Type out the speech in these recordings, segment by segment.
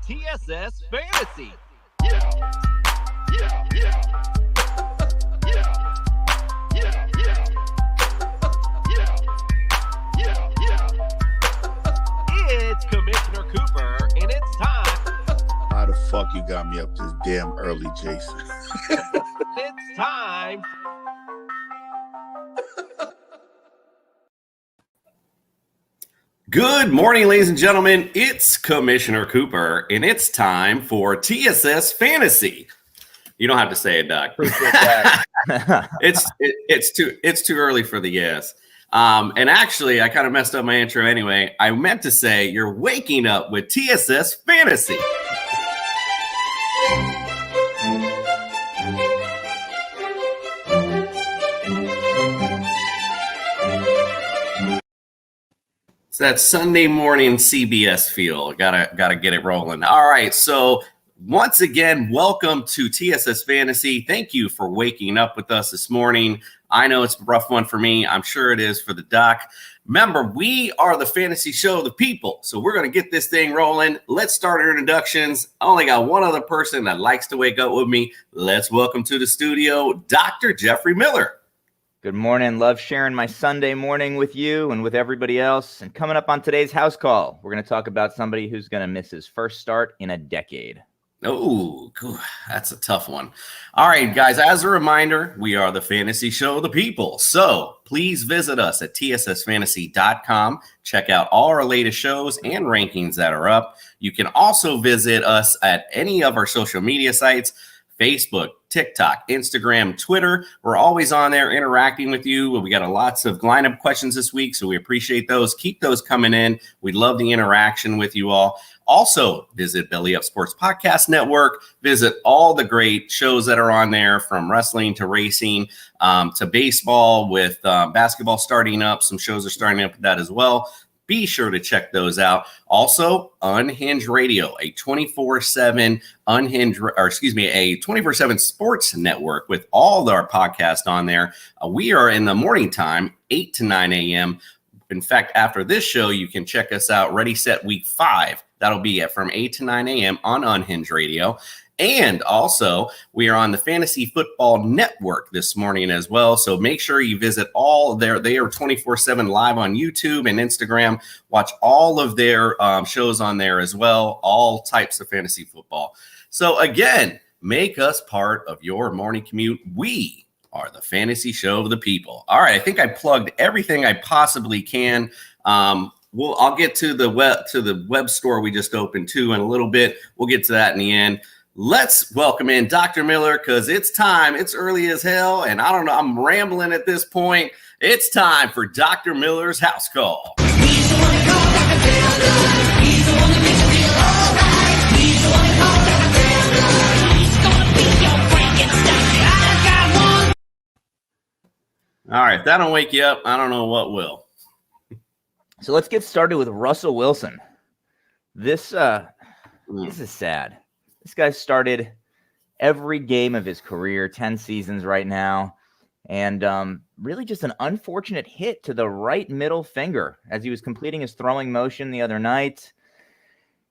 TSS Fantasy. It's Commissioner Cooper, and it's time. How the fuck you got me up this damn early, Jason? It's time. Good morning, ladies and gentlemen. It's Commissioner Cooper, and it's time for TSS Fantasy. You don't have to say it, Doc. Appreciate that. It's too early for the yes. And actually, I kind of messed up my intro anyway. I meant to say you're waking up with TSS Fantasy. It's that Sunday morning CBS feel. Gotta get it rolling. All right, so once again, welcome to TSS Fantasy. Thank you for waking up with us this morning. I know it's a rough one for me. I'm sure it is for the doc. Remember, we are the fantasy show of the people, so we're going to get this thing rolling. Let's start our introductions. I only got one other person that likes to wake up with me. Let's welcome to the studio, Dr. Jeffrey Miller. Good morning. Love sharing my Sunday morning with you and with everybody else. And coming up on today's house call, we're going to talk about somebody who's going to miss his first start in a decade. Oh, that's a tough one. All right, guys, as a reminder, we are the fantasy show of the people. So please visit us at tssfantasy.com. Check out all our latest shows and rankings that are up. You can also visit us at any of our social media sites, Facebook, TikTok, Instagram, Twitter. We're always on there interacting with you. We got lots of lineup questions this week, so we appreciate those. Keep those coming in. We love the interaction with you all. Also, visit Belly Up Sports Podcast Network. Visit all the great shows that are on there, from wrestling to racing to baseball, with basketball starting up. Some shows are starting up with that as well. Be sure to check those out. Also, Unhinged Radio, a 24/7 a 24/7 sports network with all our podcasts on there. We are in the morning time, 8 to 9 a.m. In fact, after this show, you can check us out, Ready, Set, Week 5. That'll be from 8 to 9 a.m. on Unhinged Radio. And also, we are on the Fantasy Football Network this morning as well. So make sure you visit all their, they are 24/7 live on YouTube and Instagram. Watch all of their shows on there as well, all types of fantasy football. So again, make us part of your morning commute. We are the fantasy show of the people. All right, I think I plugged everything I possibly can. I'll get to the web store we just opened too in a little bit. We'll get to that in the end. Let's welcome in Dr. Miller, because it's time. It's early as hell, and I don't know, I'm rambling at this point. It's time for Dr. Miller's house call. He's the one that calls Dr. Miller. He's the one that makes you feel all right. He's the one that calls Dr. Miller. He's gonna be your Frankenstein. I got one. All right, if that don't wake you up, I don't know what will. So let's get started with Russell Wilson. This is sad. This guy started every game of his career, 10 seasons right now, and really just an unfortunate hit to the right middle finger as he was completing his throwing motion the other night.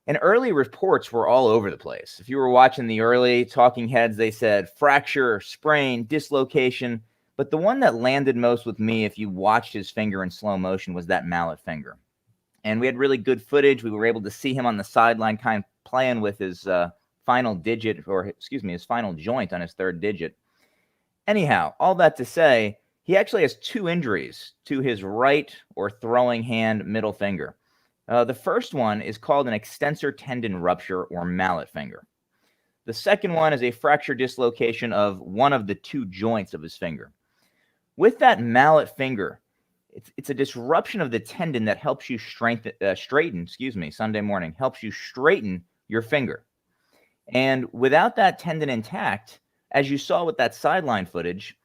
And early reports were all over the place. If you were watching the early talking heads, they said fracture, sprain, dislocation. But the one that landed most with me, if you watched his finger in slow motion, was that mallet finger. And we had really good footage. We were able to see him on the sideline kind of playing with his final joint on his third digit. Anyhow, all that to say, he actually has two injuries to his right or throwing hand middle finger. The first one is called an extensor tendon rupture or mallet finger. The second one is a fracture dislocation of one of the two joints of his finger. With that mallet finger, it's a disruption of the tendon that helps you straighten Sunday morning, helps you straighten your finger. And without that tendon intact, as you saw with that sideline footage,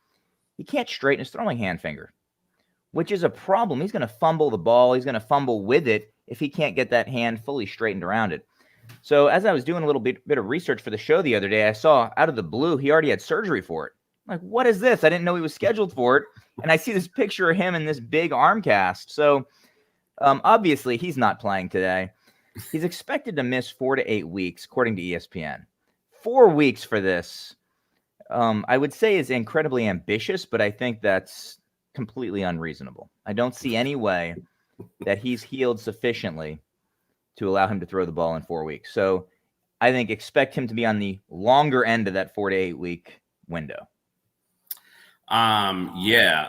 he can't straighten his throwing hand finger, which is a problem. He's going to fumble the ball. He's going to fumble with it if he can't get that hand fully straightened around it. So as I was doing a little bit of research for the show the other day, I saw out of the blue, he already had surgery for it. I'm like, what is this? I didn't know he was scheduled for it. And I see this picture of him in this big arm cast. So obviously he's not playing today. He's expected to miss 4 to 8 weeks, according to ESPN. 4 weeks for this, I would say, is incredibly ambitious, but I think that's completely unreasonable. I don't see any way that he's healed sufficiently to allow him to throw the ball in 4 weeks. So I think expect him to be on the longer end of that 4 to 8 week window. I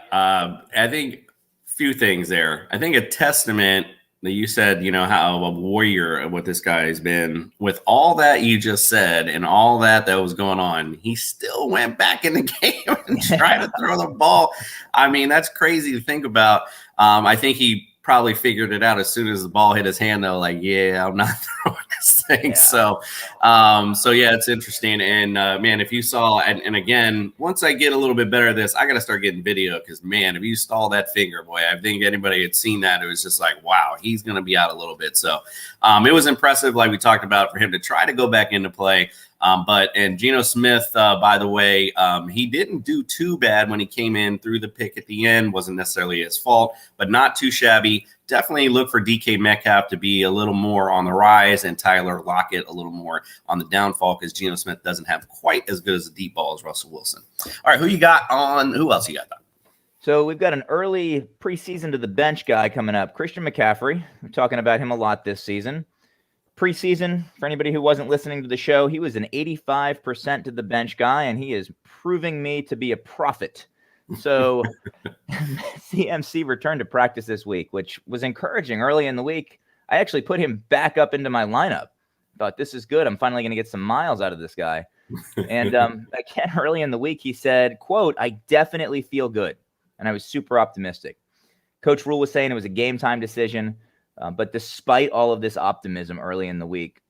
think a few things there. I think a testament that you said, how a warrior what this guy has been with all that you just said and all that was going on. He still went back in the game and tried to throw the ball. I mean, that's crazy to think about. I think he probably figured it out as soon as the ball hit his hand, though. Like, yeah, I'm not throwing this thing. Yeah. So yeah, it's interesting. And man, if you saw, and again, once I get a little bit better at this, I got to start getting video because, man, if you saw that finger, boy, I think anybody had seen that. It was just like, wow, he's going to be out a little bit. So it was impressive, like we talked about, for him to try to go back into play. And Geno Smith, by the way, he didn't do too bad when he came in through the pick at the end. Wasn't necessarily his fault, but not too shabby. Definitely look for DK Metcalf to be a little more on the rise and Tyler Lockett a little more on the downfall because Geno Smith doesn't have quite as good as a deep ball as Russell Wilson. All right, who else you got, Doc? So we've got an early preseason to the bench guy coming up, Christian McCaffrey. We're talking about him a lot this season. Preseason, for anybody who wasn't listening to the show, he was an 85% to the bench guy, and he is proving me to be a prophet. So CMC returned to practice this week, which was encouraging. Early in the week, I actually put him back up into my lineup. Thought, this is good. I'm finally going to get some miles out of this guy. And again, early in the week, he said, quote, "I definitely feel good." And I was super optimistic. Coach Rule was saying it was a game time decision. But despite all of this optimism early in the week,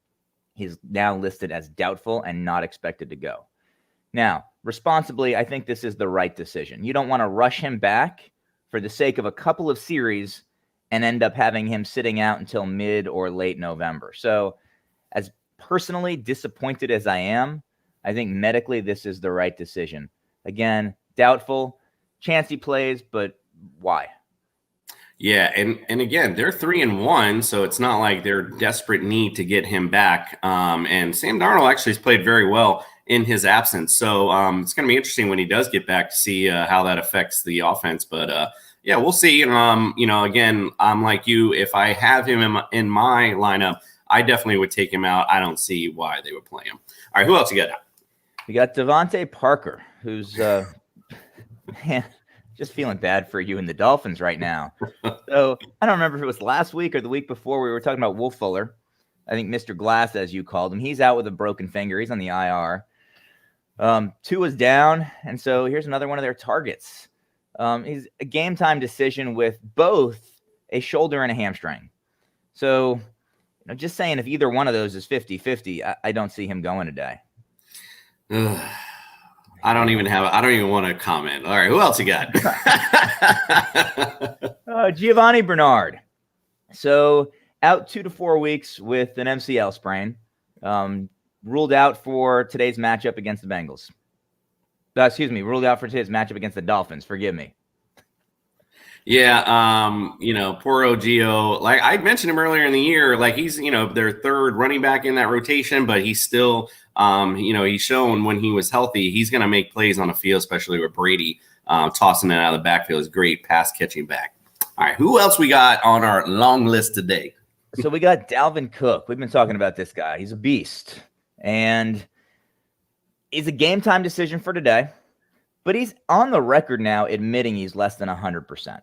he's now listed as doubtful and not expected to go. Now, responsibly, I think this is the right decision. You don't want to rush him back for the sake of a couple of series and end up having him sitting out until mid or late November. So as personally disappointed as I am, I think medically this is the right decision. Again, doubtful, chance he plays, but why? Yeah, and again, they're 3-1, so it's not like they're desperate need to get him back. And Sam Darnold actually has played very well in his absence, so it's going to be interesting when he does get back to see how that affects the offense. But yeah, we'll see. Again, I'm like you. If I have him in my lineup, I definitely would take him out. I don't see why they would play him. All right, who else you got? We got Devontae Parker, who's man. Just feeling bad for you and the Dolphins right now. So I don't remember if it was last week or the week before we were talking about Wolf Fuller. I think Mr. Glass, as you called him, he's out with a broken finger. He's on the IR. Tua's down, and so here's another one of their targets. He's a game time decision with both a shoulder and a hamstring. So just saying if either one of those is 50-50, I don't see him going today. I don't even want to comment. All right, who else you got? Giovanni Bernard. So out 2 to 4 weeks with an MCL sprain. Ruled out for today's matchup against the Bengals. Ruled out for today's matchup against the Dolphins. Forgive me. Yeah, poor Ogio. Like I mentioned him earlier in the year, like he's, their third running back in that rotation, but he's still, he's shown when he was healthy, he's going to make plays on the field, especially with Brady tossing it out of the backfield. Is great pass catching back. All right, who else we got on our long list today? So we got Dalvin Cook. We've been talking about this guy. He's a beast, and he's a game time decision for today. But he's on the record now admitting he's less than 100%.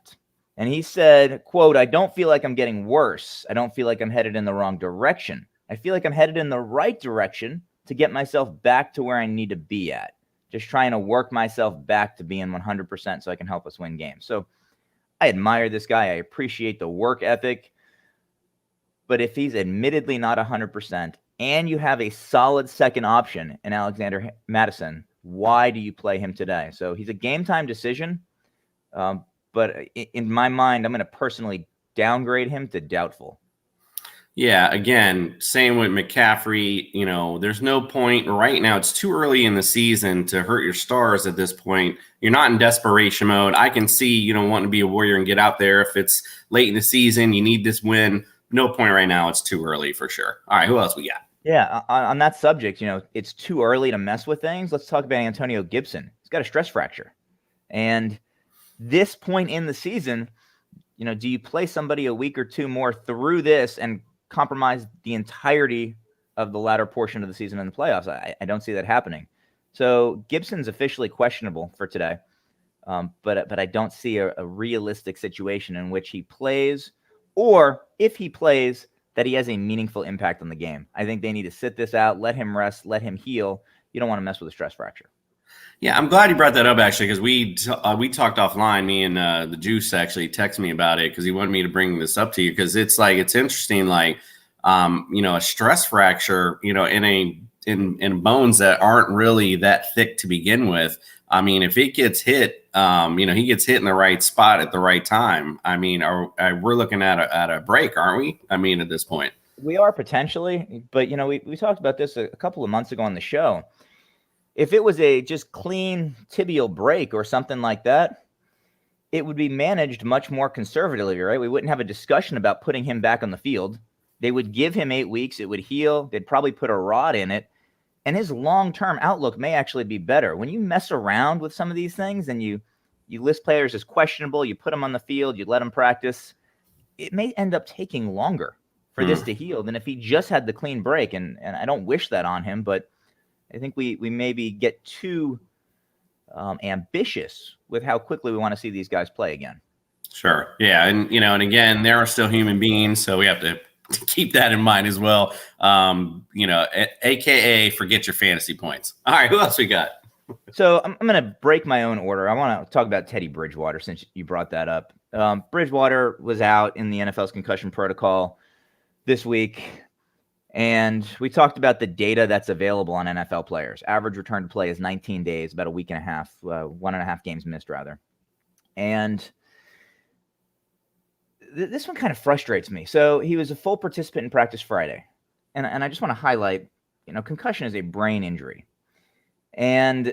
And he said, quote, "I don't feel like I'm getting worse. I don't feel like I'm headed in the wrong direction. I feel like I'm headed in the right direction to get myself back to where I need to be at. Just trying to work myself back to being 100% so I can help us win games." So I admire this guy. I appreciate the work ethic. But if he's admittedly not 100% and you have a solid second option in Alexander Madison, why do you play him today? So he's a game time decision. But in my mind, I'm going to personally downgrade him to doubtful. Yeah, again, same with McCaffrey. There's no point right now. It's too early in the season to hurt your stars at this point. You're not in desperation mode. I can see, wanting to be a warrior and get out there. If it's late in the season, you need this win. no point right now. It's too early for sure. All right, who else we got? Yeah, on that subject, it's too early to mess with things. Let's talk about Antonio Gibson. He's got a stress fracture. And this point in the season, do you play somebody a week or two more through this and compromise the entirety of the latter portion of the season in the playoffs? I don't see that happening. So Gibson's officially questionable for today. But I don't see a realistic situation in which he plays, or if he plays, that he has a meaningful impact on the game. I think they need to sit this out, let him rest, let him heal. You don't want to mess with a stress fracture. Yeah, I'm glad you brought that up, actually, because we talked offline. Me and the Juice actually texted me about it because he wanted me to bring this up to you, because it's interesting, a stress fracture, in bones that aren't really that thick to begin with. I mean, if it gets hit, he gets hit in the right spot at the right time. I mean, we're looking at a break, aren't we? I mean, at this point. We are potentially, but, we talked about this a couple of months ago on the show. If it was a just clean tibial break or something like that, it would be managed much more conservatively, right? We wouldn't have a discussion about putting him back on the field. They would give him 8 weeks. It would heal. They'd probably put a rod in it. And his long-term outlook may actually be better. When you mess around with some of these things and you list players as questionable, you put them on the field, you let them practice, it may end up taking longer for this to heal than if he just had the clean break. And I don't wish that on him, but I think we maybe get too ambitious with how quickly we want to see these guys play again. Sure. Yeah. And, and again, they are still human beings, so we have to keep that in mind as well. AKA forget your fantasy points. All right, who else we got? So I'm going to break my own order. I want to talk about Teddy Bridgewater since you brought that up. Bridgewater was out in the NFL's concussion protocol this week, and we talked about the data that's available on NFL players. Average return to play is 19 days, about a week and a half, 1.5 games missed rather. And this one kind of frustrates me. So he was a full participant in practice Friday. And I just want to highlight, concussion is a brain injury. And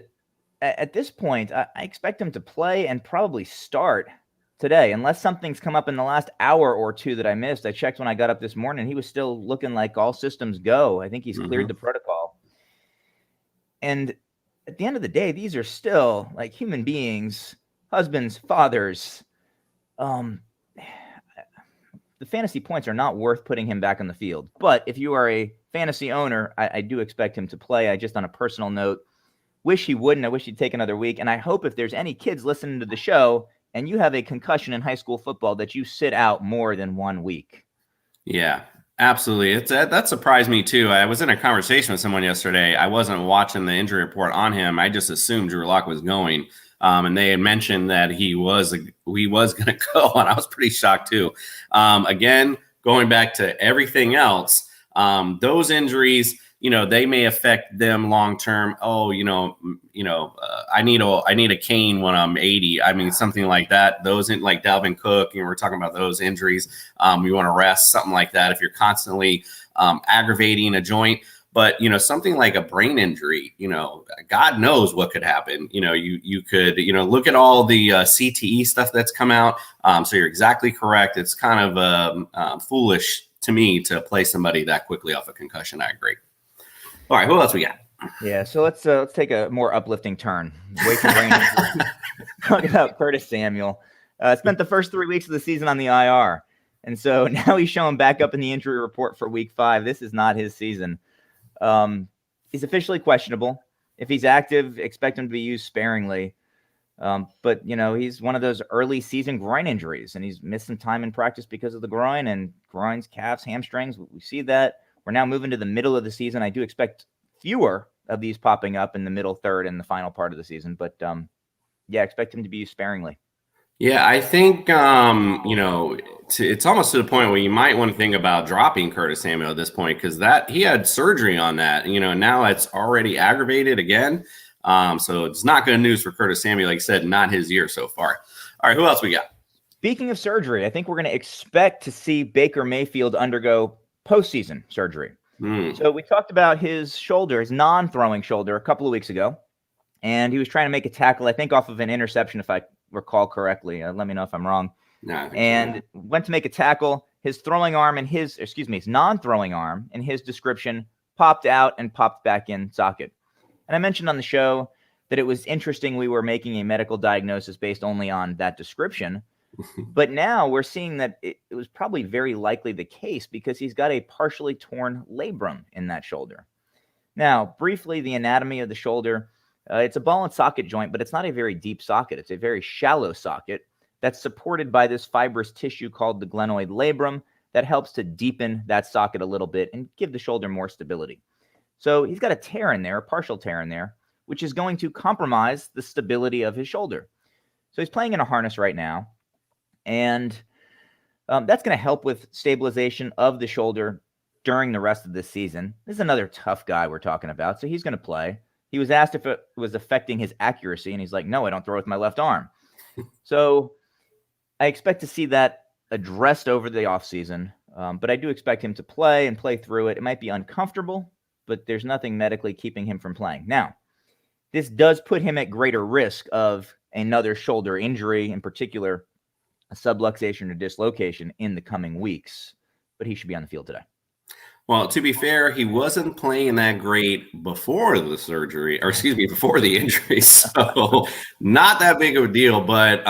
at this point, I expect him to play and probably start today, unless something's come up in the last hour or two that I missed. I checked when I got up this morning. He was still looking like all systems go. I think he's cleared the protocol. And at the end of the day, these are still like human beings, husbands, fathers. The fantasy points are not worth putting him back on the field. But if you are a fantasy owner, I do expect him to play. I just, on a personal note, wish he wouldn't. I wish he'd take another week. And I hope if there's any kids listening to the show and you have a concussion in high school football, that you sit out more than 1 week. Yeah, absolutely. That surprised me too. I was in a conversation with someone yesterday. I wasn't watching the injury report on him. I just assumed Drew Lock was going. And they had mentioned that he was going to go, and I was pretty shocked too. Again, going back to everything else, those injuries, they may affect them long term. Oh, I need a cane when I'm 80. I mean, something like that. Those like Dalvin Cook, we're talking about those injuries. You want to rest, something like that. If you're constantly aggravating a joint. But, something like a brain injury, God knows what could happen. You could, look at all the CTE stuff that's come out. So you're exactly correct. It's kind of foolish to me to play somebody that quickly off a concussion. I agree. All right, who else we got? Yeah, so let's take a more uplifting turn. Away from brain injury. Talk about Curtis Samuel. Spent the first 3 weeks of the season on the IR. And so now he's showing back up in the injury report for week 5. This is not his season. He's officially questionable. If he's active, expect him to be used sparingly. But, he's one of those early season groin injuries, and he's missed some time in practice because of the groin, and groins, calves, hamstrings. We see that. We're now moving to the middle of the season. I do expect fewer of these popping up in the middle third and the final part of the season. But, expect him to be used sparingly. Yeah, I think, it's almost to the point where you might want to think about dropping Curtis Samuel at this point, because he had surgery on that. Now it's already aggravated again. So it's not good news for Curtis Samuel. Like I said, not his year so far. All right, who else we got? Speaking of surgery, I think we're going to expect to see Baker Mayfield undergo postseason surgery. So we talked about his shoulder, his non-throwing shoulder, a couple of weeks ago, and he was trying to make a tackle, I think, off of an interception, if I recall correctly. Let me know if I'm wrong. No, and went to make a tackle, his throwing arm and his non-throwing arm in his description popped out and popped back in socket. And I mentioned on the show that it was interesting we were making a medical diagnosis based only on that description. But now we're seeing that it was probably very likely the case because he's got a partially torn labrum in that shoulder. Now, briefly, the anatomy of the shoulder, it's a ball and socket joint, but it's not a very deep socket. It's a very shallow socket that's supported by this fibrous tissue called the glenoid labrum that helps to deepen that socket a little bit and give the shoulder more stability. So he's got a tear in there, a partial tear in there, which is going to compromise the stability of his shoulder. So he's playing in a harness right now, and that's going to help with stabilization of the shoulder during the rest of this season. This is another tough guy we're talking about, so he's going to play. He was asked if it was affecting his accuracy, and he's like, no, I don't throw with my left arm. So I expect to see that addressed over the offseason, but I do expect him to play and play through it. It might be uncomfortable, but there's nothing medically keeping him from playing. Now, this does put him at greater risk of another shoulder injury, in particular, a subluxation or dislocation in the coming weeks, but he should be on the field today. Well, to be fair, he wasn't playing that great before the surgery, or excuse me, before the injury. So not that big of a deal. But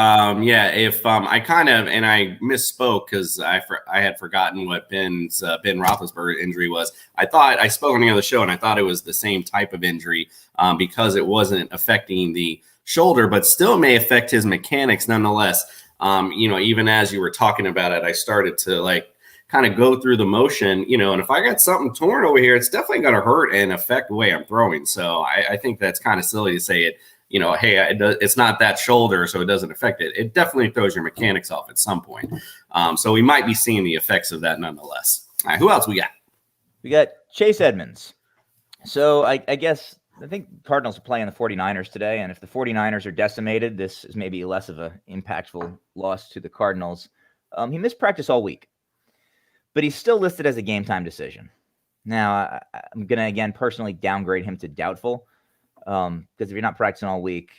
yeah, if I kind of, and I misspoke because I had forgotten what Ben Roethlisberger injury was. I thought I spoke on the other show, and I thought it was the same type of injury because it wasn't affecting the shoulder, but still may affect his mechanics nonetheless. Even as you were talking about it, I started to kind of go through the motion, and if I got something torn over here, it's definitely going to hurt and affect the way I'm throwing. So I think that's kind of silly to say it, hey, it's not that shoulder, so it doesn't affect it. It definitely throws your mechanics off at some point. So we might be seeing the effects of that nonetheless. All right, who else we got? We got Chase Edmonds. So I think Cardinals are playing the 49ers today, and if the 49ers are decimated, this is maybe less of an impactful loss to the Cardinals. He missed practice all week, but he's still listed as a game-time decision. Now, I'm going to, again, personally downgrade him to doubtful because if you're not practicing all week,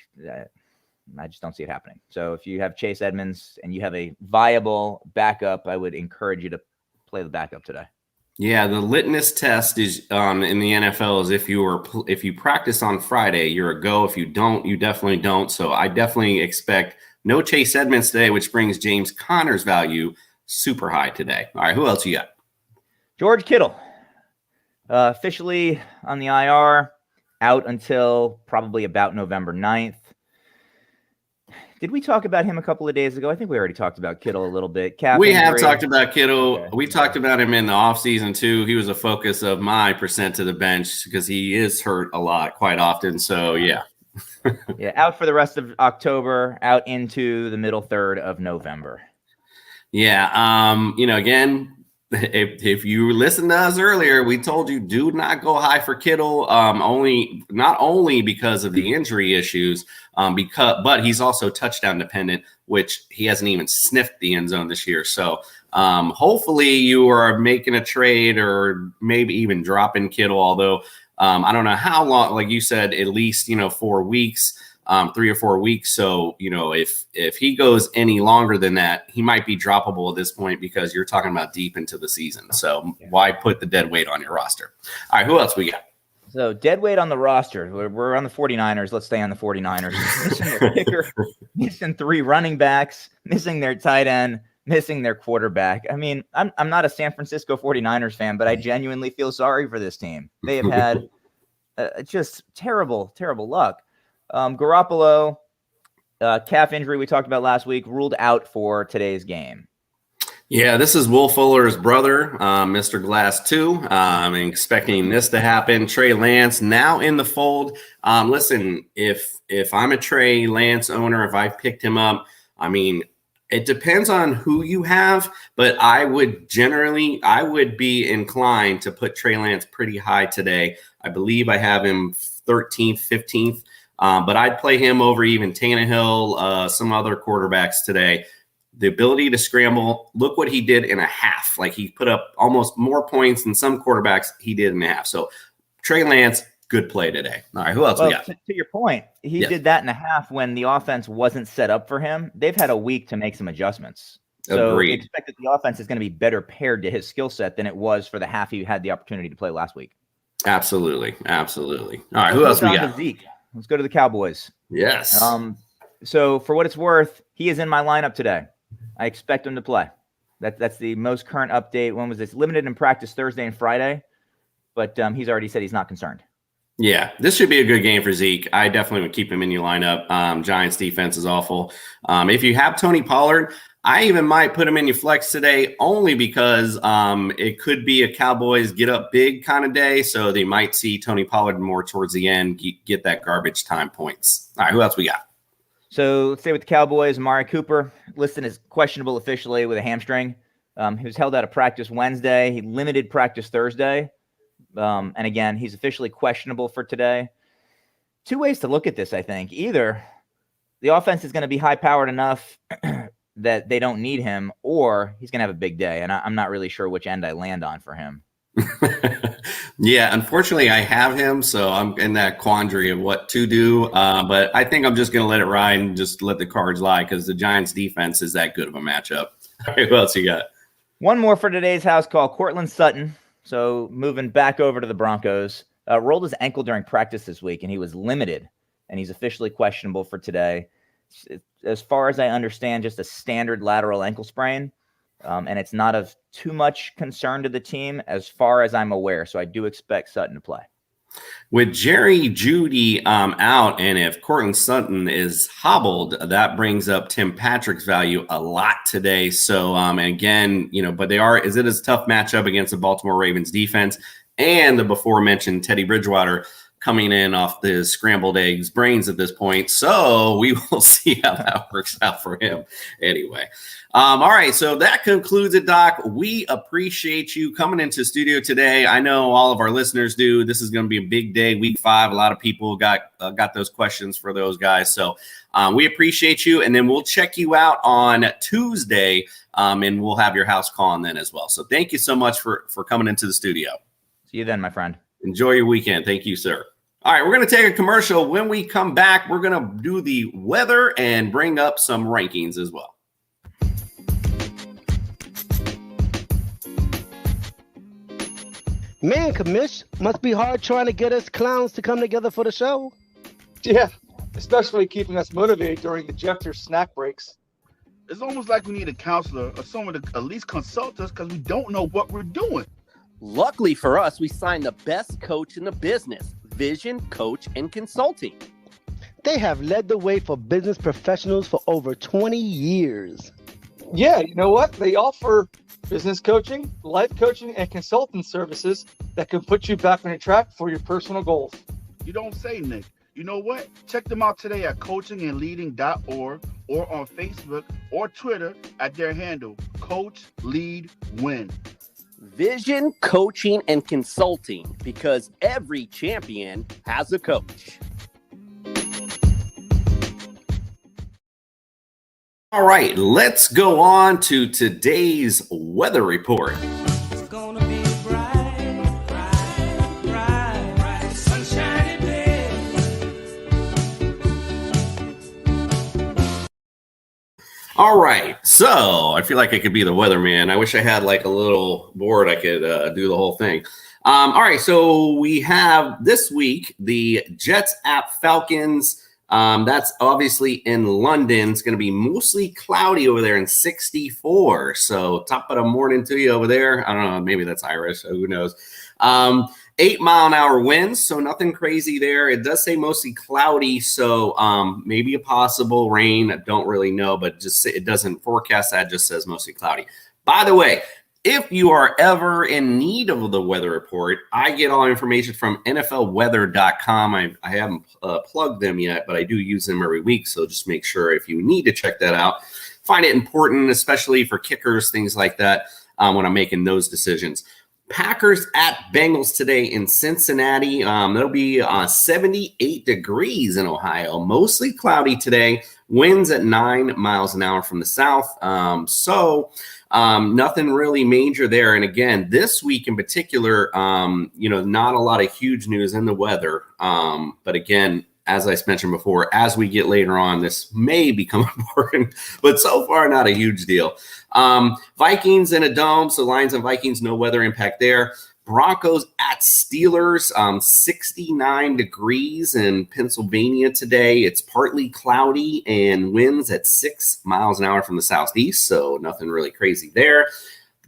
I just don't see it happening. So if you have Chase Edmonds and you have a viable backup, I would encourage you to play the backup today. Yeah, the litmus test is in the NFL is if you practice on Friday, you're a go. If you don't, you definitely don't. So I definitely expect no Chase Edmonds today, which brings James Conner's value super high today. All right, who else you got? George Kittle, officially on the IR, out until probably about November 9th. Did we talk about him a couple of days ago? I think we already talked about Kittle a little bit. We have talked about Kittle. Okay. We talked about him in the offseason too. He was a focus of my percent to the bench because he is hurt a lot quite often. So, yeah. Yeah, out for the rest of October, out into the middle third of November. Yeah. Again, if you listened to us earlier, we told you do not go high for Kittle. Not only because of the injury issues, but he's also touchdown dependent, which he hasn't even sniffed the end zone this year. So hopefully you are making a trade or maybe even dropping Kittle. Although I don't know how long, like you said, at least 4 weeks. 3 or 4 weeks. So, if he goes any longer than that, he might be droppable at this point because you're talking about deep into the season. So why put the dead weight on your roster? All right, who else we got? So dead weight on the roster. We're on the 49ers. Let's stay on the 49ers. Missing their kicker, missing 3 running backs, missing their tight end, missing their quarterback. I mean, I'm not a San Francisco 49ers fan, but I genuinely feel sorry for this team. They have had just terrible, terrible luck. Garoppolo, calf injury we talked about last week, ruled out for today's game. Yeah, this is Will Fuller's brother, Mr. Glass 2. I'm expecting this to happen. Trey Lance now in the fold. Listen, if I'm a Trey Lance owner, if I picked him up, I mean, it depends on who you have, but I would be inclined to put Trey Lance pretty high today. I believe I have him 13th, 15th. But I'd play him over even Tannehill, some other quarterbacks today. The ability to scramble, look what he did in a half. Like he put up almost more points than some quarterbacks he did in a half. So Trey Lance, good play today. All right, who else we got? To your point, he did that in a half when the offense wasn't set up for him. They've had a week to make some adjustments. So Agreed. expect that the offense is going to be better paired to his skill set than it was for the half he had the opportunity to play last week. Absolutely. All right, who Let's else we move on got? to Zeke. Let's go to the Cowboys. Yes. So for what it's worth, he is in my lineup today. I expect him to play. That's the most current update. When was this? Limited in practice Thursday and Friday, but he's already said he's not concerned. Yeah, this should be a good game for Zeke. I definitely would keep him in your lineup. Giants defense is awful. If you have Tony Pollard, I even might put him in your flex today only because it could be a Cowboys get up big kind of day. So they might see Tony Pollard more towards the end, get that garbage time points. All right, who else we got? So let's stay with the Cowboys. Amari Cooper listed as questionable officially with a hamstring. He was held out of practice Wednesday. He limited practice Thursday. And again, he's officially questionable for today. Two ways to look at this, I think. Either the offense is going to be high-powered enough that they don't need him, or he's going to have a big day. And I'm not really sure which end I land on for him. Yeah, unfortunately, I have him, so I'm in that quandary of what to do. But I think I'm just going to let it ride and just let the cards lie because the Giants' defense is that good of a matchup. All right, who else you got? One more for today's house call, Cortland Sutton. So moving back over to the Broncos, rolled his ankle during practice this week, and he was limited, and he's officially questionable for today. As far as I understand, just a standard lateral ankle sprain. And it's not of too much concern to the team as far as I'm aware. So I do expect Sutton to play. With Jerry Jeudy out, and if Cortland Sutton is hobbled, that brings up Tim Patrick's value a lot today. So, and again, but is it a tough matchup against the Baltimore Ravens defense and the before mentioned Teddy Bridgewater coming in off the scrambled eggs brains at this point. So we will see how that works out for him anyway. All right. So that concludes it, Doc. We appreciate you coming into the studio today. I know all of our listeners do. This is going to be a big day, week 5. A lot of people got those questions for those guys. So we appreciate you. And then we'll check you out on Tuesday and we'll have your house call on then as well. So thank you so much for coming into the studio. See you then, my friend. Enjoy your weekend. Thank you, sir. All right, we're going to take a commercial. When we come back, we're going to do the weather and bring up some rankings as well. Man, Commish, must be hard trying to get us clowns to come together for the show. Yeah, especially keeping us motivated during the Jeffter snack breaks. It's almost like we need a counselor or someone to at least consult us because we don't know what we're doing. Luckily for us, we signed the best coach in the business, Vision Coach and Consulting. They have led the way for business professionals for over 20 years. Yeah, you know what? They offer business coaching, life coaching, and consulting services that can put you back on your track for your personal goals. You don't say, Nick. You know what? Check them out today at coachingandleading.org or on Facebook or Twitter at their handle, Coach Lead Win. Vision Coaching and Consulting, because every champion has a coach. All right, let's go on to today's weather report. It's gonna be a bright, bright, bright, bright, sunshiny day. All right, so I feel like I could be the weatherman. I wish I had like a little board I could do the whole thing. All right, so we have this week the Jets at Falcons. That's obviously in London. It's going to be mostly cloudy over there in 64. So top of the morning to you over there. I don't know. Maybe that's Irish. Who knows? 8-mile-an-hour winds. So nothing crazy there. It does say mostly cloudy. So maybe a possible rain. I don't really know, but just it doesn't forecast that. It just says mostly cloudy. By the way, if you are ever in need of the weather report, I get all information from NFLweather.com. I haven't plugged them yet, but I do use them every week. So just make sure if you need to check that out. Find it important, especially for kickers, things like that, when I'm making those decisions. Packers at Bengals today in Cincinnati. There'll be 78 degrees in Ohio. Mostly cloudy today. Winds at 9 miles an hour from the south. Nothing really major there. And again, this week in particular, not a lot of huge news in the weather. But again, as I mentioned before, as we get later on, this may become important, but so far not a huge deal. Vikings in a dome, so Lions and Vikings, no weather impact there. Broncos at Steelers, 69 degrees in Pennsylvania today. It's partly cloudy and winds at 6 miles an hour from the southeast, so nothing really crazy there.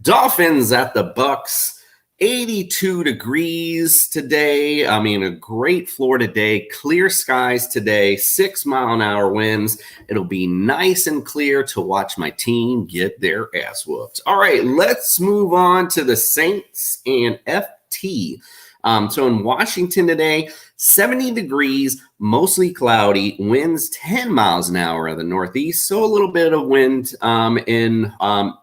Dolphins at the Bucks. 82 degrees today. I mean, a great Florida day. Clear skies today. 6 mile an hour winds. It'll be nice and clear to watch my team get their ass whooped. All right, let's move on to the Saints and FT. So in Washington today, 70 degrees, mostly cloudy, winds 10 miles an hour in the northeast. So a little bit of wind in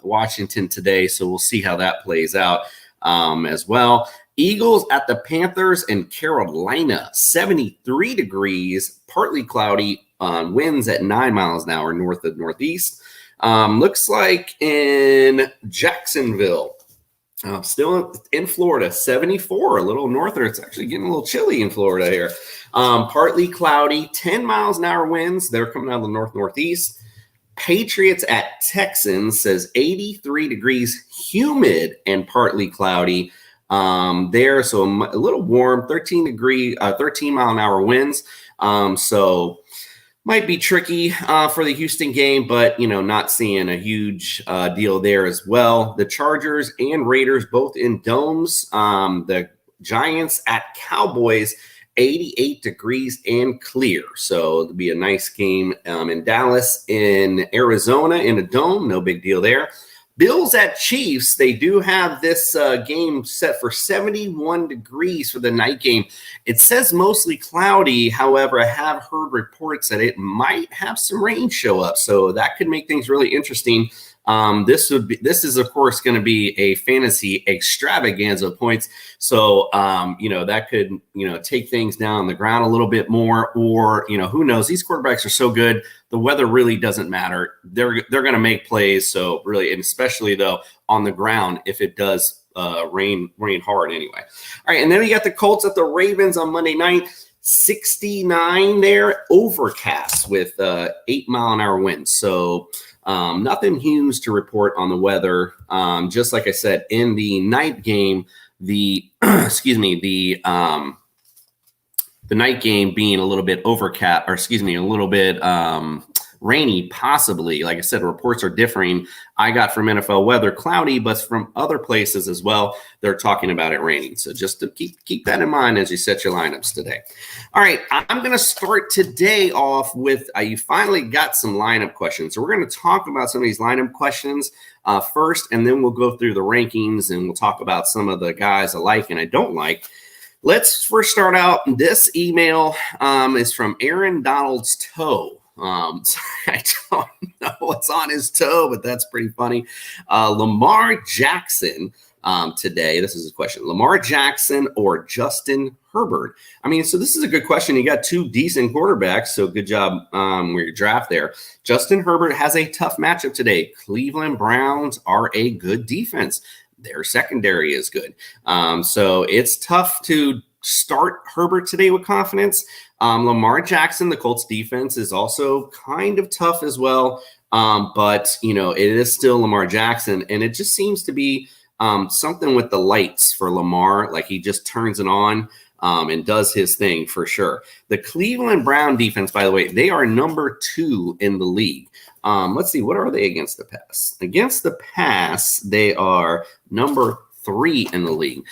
Washington today. So we'll see how that plays out. As well. Eagles at the Panthers in Carolina, 73 degrees, partly cloudy, winds at 9 miles an hour north of northeast. Looks like in Jacksonville, still in Florida, 74, a little norther. It's actually getting a little chilly in Florida here. Partly cloudy, 10 miles an hour winds. They're coming out of the northeast. Patriots at Texans says 83 degrees, humid and partly cloudy there. So a little warm, 13 mile an hour winds. So might be tricky for the Houston game, but, not seeing a huge deal there as well. The Chargers and Raiders both in domes. The Giants at Cowboys, 88 degrees and clear. So it'll be a nice game in Dallas, in Arizona, in a dome. No big deal there. Bills at Chiefs. They do have this game set for 71 degrees for the night game. It says mostly cloudy. However, I have heard reports that it might have some rain show up. So that could make things really interesting. This is of course going to be a fantasy extravaganza of points. So, that could, take things down the ground a little bit more, or, who knows? These quarterbacks are so good. The weather really doesn't matter. They're going to make plays. So really, and especially though on the ground, if it does rain hard anyway. All right. And then we got the Colts at the Ravens on Monday night. 69 there, overcast with 8 mile an hour winds. So nothing huge to report on the weather. Just like I said, in the night game, the night game being a little bit overcast, or a little bit rainy, possibly. Like I said, reports are differing. I got from NFL weather cloudy, but from other places as well, they're talking about it raining. So just to keep that in mind as you set your lineups today. All right, I'm going to start today off with you finally got some lineup questions. So we're going to talk about some of these lineup questions first, and then we'll go through the rankings and we'll talk about some of the guys I like and I don't like. Let's first start out. This email is from Aaron Donald's Toe. I don't know what's on his toe, but that's pretty funny. Lamar Jackson today. This is a question. Lamar Jackson or Justin Herbert? I mean, so this is a good question. You got two decent quarterbacks, so good job with your draft there. Justin Herbert has a tough matchup today. Cleveland Browns are a good defense. Their secondary is good. So it's tough to start Herbert today with confidence. Lamar Jackson, the Colts defense, is also kind of tough as well. But, it is still Lamar Jackson. And it just seems to be something with the lights for Lamar. Like he just turns it on and does his thing for sure. The Cleveland Brown defense, by the way, they are number 2 in the league. Let's see, what are they against the pass? Against the pass, they are number 3 in the league.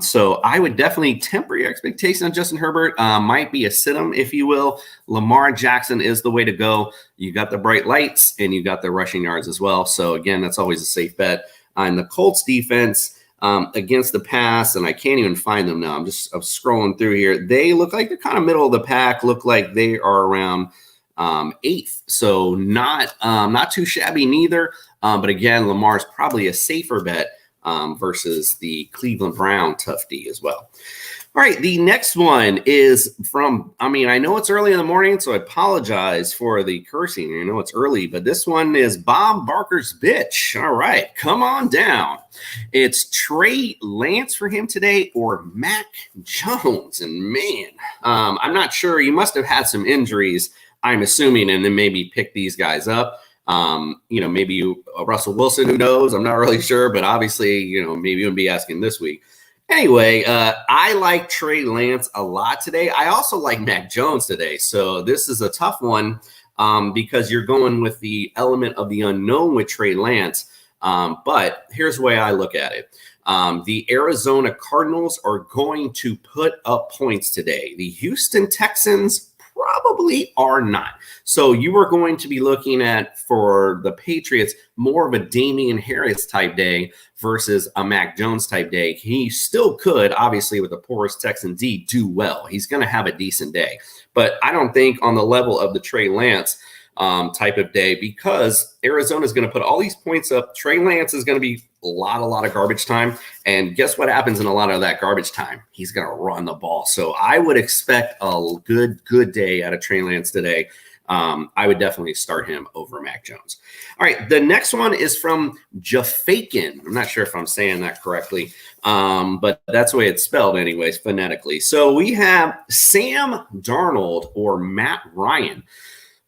So I would definitely temper your expectation on Justin Herbert. Might be a sit-em, if you will. Lamar Jackson is the way to go. You got the bright lights and you got the rushing yards as well. So again, that's always a safe bet. And the Colts defense against the pass, and I can't even find them now. I'm scrolling through here. They look like they're kind of middle of the pack. Look like they are around 8th. So not too shabby neither. But again, Lamar's probably a safer bet versus the Cleveland Brown tough D as well. All right, the next one is from, I know it's early in the morning, so I apologize for the cursing. I know it's early, but this one is Bob Barker's bitch. All right, come on down. It's Trey Lance for him today or Mac Jones. And man, I'm not sure. You must have had some injuries, I'm assuming, and then maybe pick these guys up. Maybe Russell Wilson, who knows? I'm not really sure, but obviously, maybe you would be asking this week. Anyway, I like Trey Lance a lot today. I also like Mac Jones today. So this is a tough one because you're going with the element of the unknown with Trey Lance. But here's the way I look at it. The Arizona Cardinals are going to put up points today. The Houston Texans probably are not. So you are going to be looking at, for the Patriots, more of a Damian Harris type day versus a Mac Jones type day. He still could, obviously, with the porous Texan D, do well. He's going to have a decent day. But I don't think on the level of the Trey Lance type of day, because Arizona is going to put all these points up. Trey Lance is going to be a lot of garbage time. And guess what happens in a lot of that garbage time? He's going to run the ball. So I would expect a good day out of Trey Lance today. I would definitely start him over Mac Jones. All right, the next one is from Jafakin. I'm not sure if I'm saying that correctly, but that's the way it's spelled anyways, phonetically. So we have Sam Darnold or Matt Ryan.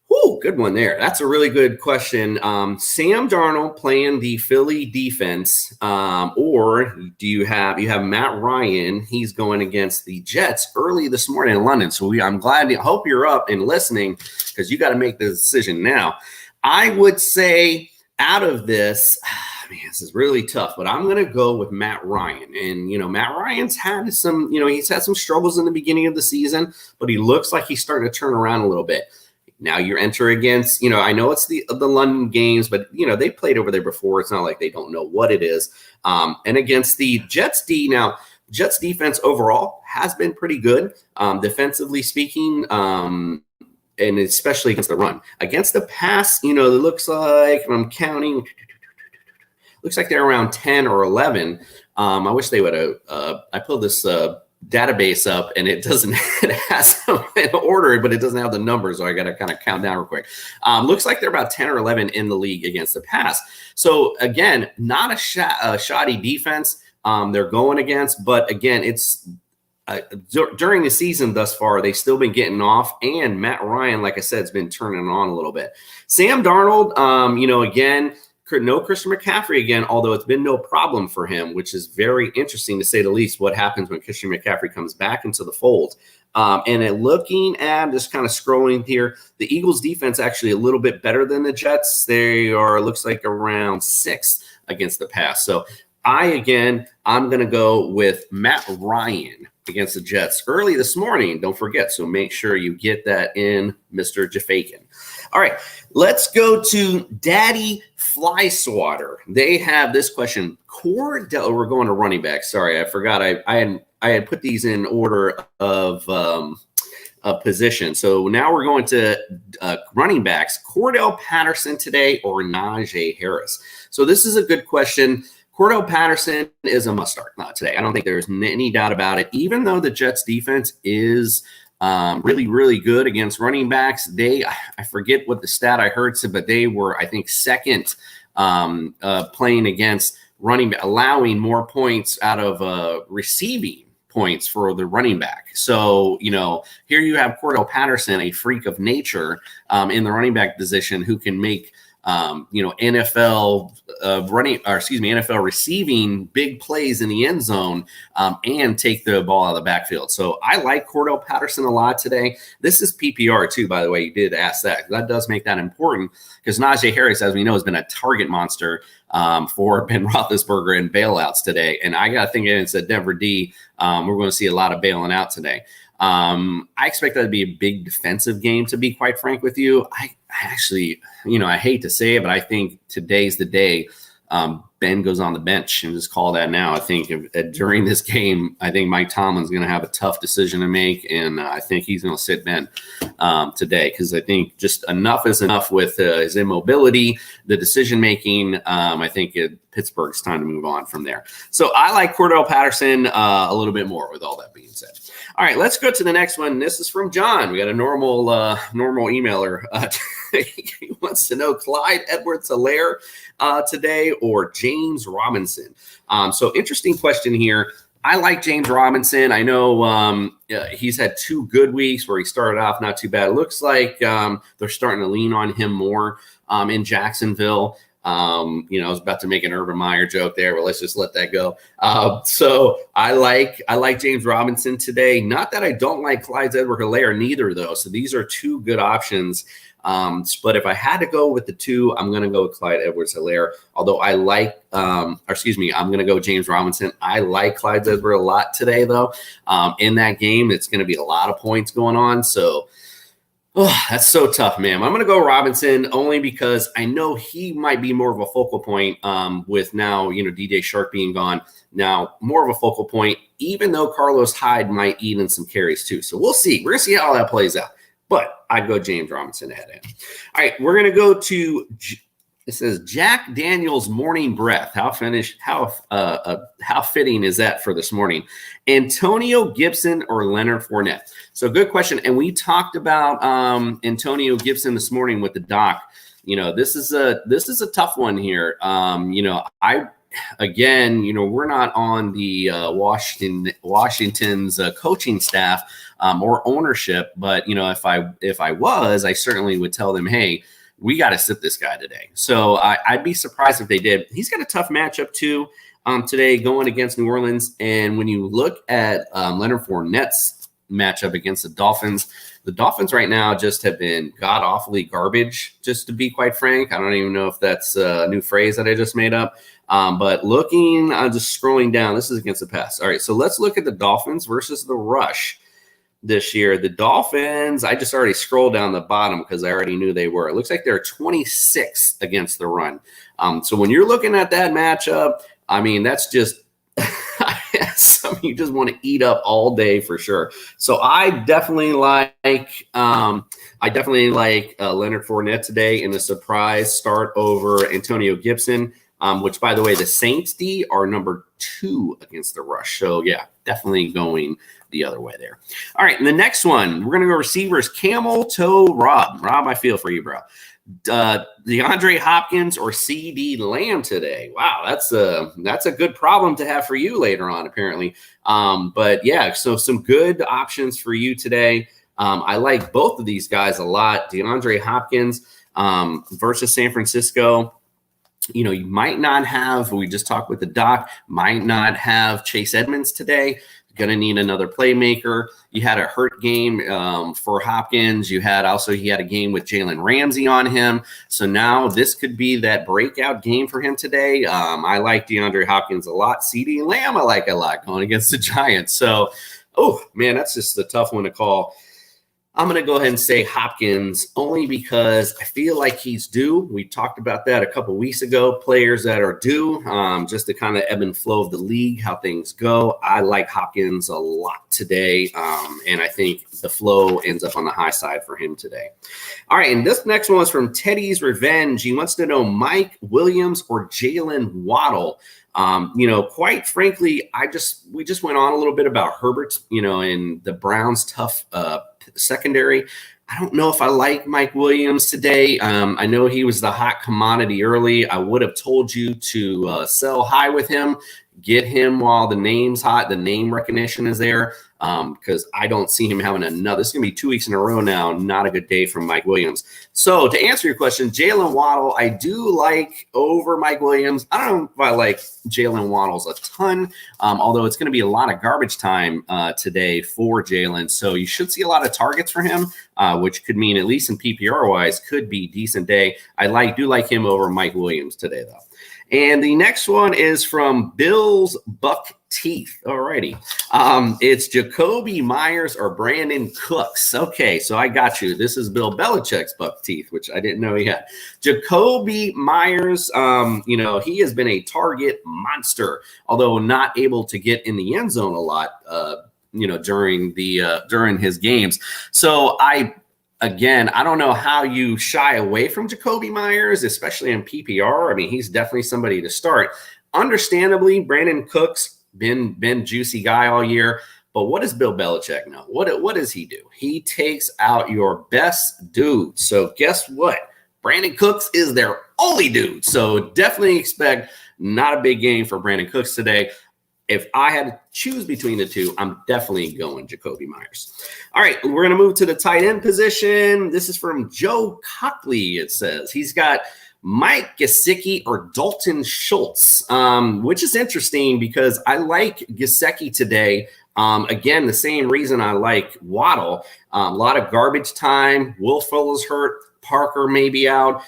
Whoo, good one there. That's a really good question. Sam Darnold playing the Philly defense, or do you have Matt Ryan? He's going against the Jets early this morning in London. So I'm glad. Hope you're up and listening because you got to make the decision now. I would say out of this, this is really tough, but I'm going to go with Matt Ryan. And, Matt Ryan's had some, he's had some struggles in the beginning of the season, but he looks like he's starting to turn around a little bit. Now you enter against, I know it's the London games, but, they played over there before. It's not like they don't know what it is. And against the Jets D, now Jets defense overall has been pretty good, defensively speaking, and especially against the run. Against the pass, it looks like, if I'm counting, looks like they're around 10 or 11. I wish they would have, I pulled this database up and it has them in order, but it doesn't have the numbers, so I got to kind of count down real quick. Looks like they're about 10 or 11 in the league against the pass. So again, not a shoddy defense they're going against, but again, it's during the season thus far, they've still been getting off, and Matt Ryan, like I said, has been turning on a little bit. Sam Darnold, again, no Christian McCaffrey again, although it's been no problem for him, which is very interesting to say the least, what happens when Christian McCaffrey comes back into the fold. Looking at, just kind of scrolling here, the Eagles defense actually a little bit better than the Jets. They are, looks like, around 6 against the pass. So I'm going to go with Matt Ryan against the Jets early this morning. Don't forget. So make sure you get that in, Mr. Jafakin. All right, let's go to Daddy Fly Swatter. They have this question. We're going to running back. Sorry, I forgot. I had put these in order of position. So now we're going to running backs. Cordell Patterson today or Najee Harris? So this is a good question. Cordell Patterson is a must start today. I don't think there's any doubt about it. Even though the Jets defense is really good against running backs, I forget what the stat I heard said, but they were, I think, second playing against running, allowing more points out of receiving points for the running back. So, here you have Cordell Patterson, a freak of nature in the running back position, who can make NFL NFL receiving big plays in the end zone and take the ball out of the backfield. So I like Cordell Patterson a lot today. This is PPR too, by the way. You did ask that. That does make that important because Najee Harris, as we know, has been a target monster for Ben Roethlisberger in bailouts today. And I got to think it's a Denver D. We're going to see a lot of bailing out today. I expect that to be a big defensive game, to be quite frank with you. I actually, I hate to say it, but I think today's the day Ben goes on the bench, and just call that now. I think during this game, I think Mike Tomlin's going to have a tough decision to make, and I think he's going to sit Ben. today, because I think just enough is enough with his immobility, the decision making. I think Pittsburgh's time to move on from there. So I like Cordell Patterson a little bit more. With all that being said, all right, let's go to the next one. This is from John. We got a normal emailer. He wants to know Clyde Edwards-Helaire today or James Robinson. So interesting question here. I like James Robinson. I know he's had 2 good weeks where he started off not too bad. It looks like they're starting to lean on him more in Jacksonville. I was about to make an Urban Meyer joke there, but let's just let that go. So I like James Robinson today. Not that I don't like Clyde Edwards-Helaire neither, though. So these are 2 good options. But if I had to go with the 2, I'm going to go with Clyde Edwards-Helaire. Although I like, I'm going to go James Robinson. I like Clyde Edwards a lot today, though. In that game, it's going to be a lot of points going on. So that's so tough, man. I'm going to go Robinson only because I know he might be more of a focal point with now, DJ Shark being gone. Now, more of a focal point, even though Carlos Hyde might eat in some carries too. So we'll see. We're going to see how that plays out. But I'd go James Robinson ahead of him. All right, we're going to go to, it says Jack Daniels morning breath. How fitting is that for this morning? Antonio Gibson or Leonard Fournette? So good question. And we talked about Antonio Gibson this morning with the doc. This is a tough one here. We're not on the Washington's coaching staff or ownership, but if I was, I certainly would tell them, hey, we got to sit this guy today. So I'd be surprised if they did. He's got a tough matchup too today going against New Orleans. And when you look at Leonard Fournette's matchup against the Dolphins right now just have been god awfully garbage, just to be quite frank. I don't even know if that's a new phrase that I just made up. But looking, just scrolling down, this is against the pass. All right, so let's look at the Dolphins versus the rush this year. The Dolphins, I just already scrolled down the bottom because I already knew they were. It looks like they're 26 against the run. So when you're looking at that matchup, I mean, that's just something you just want to eat up all day for sure. So I definitely like Leonard Fournette today in a surprise start over Antonio Gibson. Which, by the way, the Saints D are number 2 against the rush. So, yeah, definitely going the other way there. All right, and the next one, we're going to go receivers, Camel Toe Rob. Rob, I feel for you, bro. DeAndre Hopkins or CD Lamb today. Wow, that's a good problem to have for you later on, apparently. But, yeah, so some good options for you today. I like both of these guys a lot. DeAndre Hopkins versus San Francisco. You might not have, we just talked with the doc, might not have Chase Edmonds today. Going to need another playmaker. You had a hurt game for Hopkins. He had a game with Jalen Ramsey on him. So now this could be that breakout game for him today. I like DeAndre Hopkins a lot. CeeDee Lamb I like a lot going against the Giants. So, that's just a tough one to call. I'm going to go ahead and say Hopkins only because I feel like he's due. We talked about that a couple weeks ago, players that are due, just to kind of ebb and flow of the league, how things go. I like Hopkins a lot today, and I think the flow ends up on the high side for him today. All right, and this next one is from Teddy's Revenge. He wants to know Mike Williams or Jalen Waddle. Quite frankly, we just went on a little bit about Herbert, and the Browns' tough secondary. I don't know if I like Mike Williams today. I know he was the hot commodity early. I would have told you to sell high with him, get him while the name's hot, the name recognition is there, because I don't see him having another. This is going to be 2 weeks in a row now. Not a good day from Mike Williams. So to answer your question, Jalen Waddle, I do like over Mike Williams. I don't know if I like Jalen Waddle's a ton, although it's going to be a lot of garbage time today for Jalen. So you should see a lot of targets for him, which could mean, at least in PPR-wise, could be a decent day. I do like him over Mike Williams today, though. And the next one is from Bill's Buck Teeth. All righty. It's Jacoby Myers or Brandon Cooks. Okay, so I got you. This is Bill Belichick's Buck Teeth, which I didn't know he had. Jacoby Myers, he has been a target monster, although not able to get in the end zone a lot, during his games. So again, I don't know how you shy away from Jacoby Myers, especially in PPR. I mean, he's definitely somebody to start. Understandably, Brandon Cooks been juicy guy all year. But what does Bill Belichick know? What does he do? He takes out your best dude. So guess what? Brandon Cooks is their only dude. So definitely expect not a big game for Brandon Cooks today. If I had to choose between the two, I'm definitely going Jacoby Myers. All right, we're going to move to the tight end position. This is from Joe Cockley, it says. He's got Mike Gesicki or Dalton Schultz, which is interesting because I like Gesicki today. Again, the same reason I like Waddle. A lot of garbage time. Will Fuller's hurt. Parker may be out.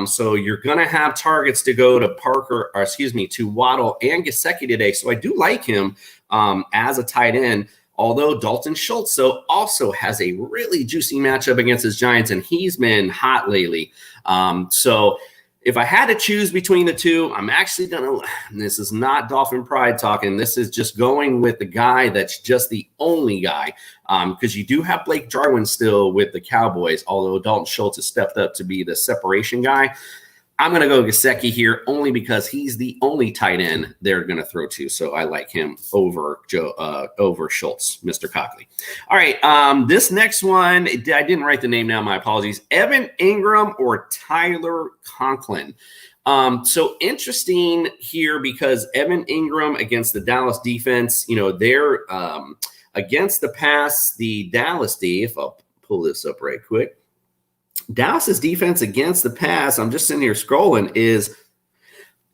So you're going to have targets to go to to Waddle and Gesicki today. So I do like him as a tight end, although Dalton Schultz also has a really juicy matchup against his Giants, and he's been hot lately. So if I had to choose between the two, I'm actually going to – this is not Dolphin Pride talking. This is just going with the guy that's just the only guy because you do have Blake Jarwin still with the Cowboys, although Dalton Schultz has stepped up to be the separation guy. I'm going to go Gesicki here only because he's the only tight end they're going to throw to. So I like him over Schultz, Mr. Cockley. All right, this next one, I didn't write the name down. My apologies. Evan Ingram or Tyler Conklin. So interesting here because Evan Ingram against the Dallas defense, they're against the pass, the Dallas D, if I'll pull this up right quick. Dallas's defense against the pass, I'm just sitting here scrolling, is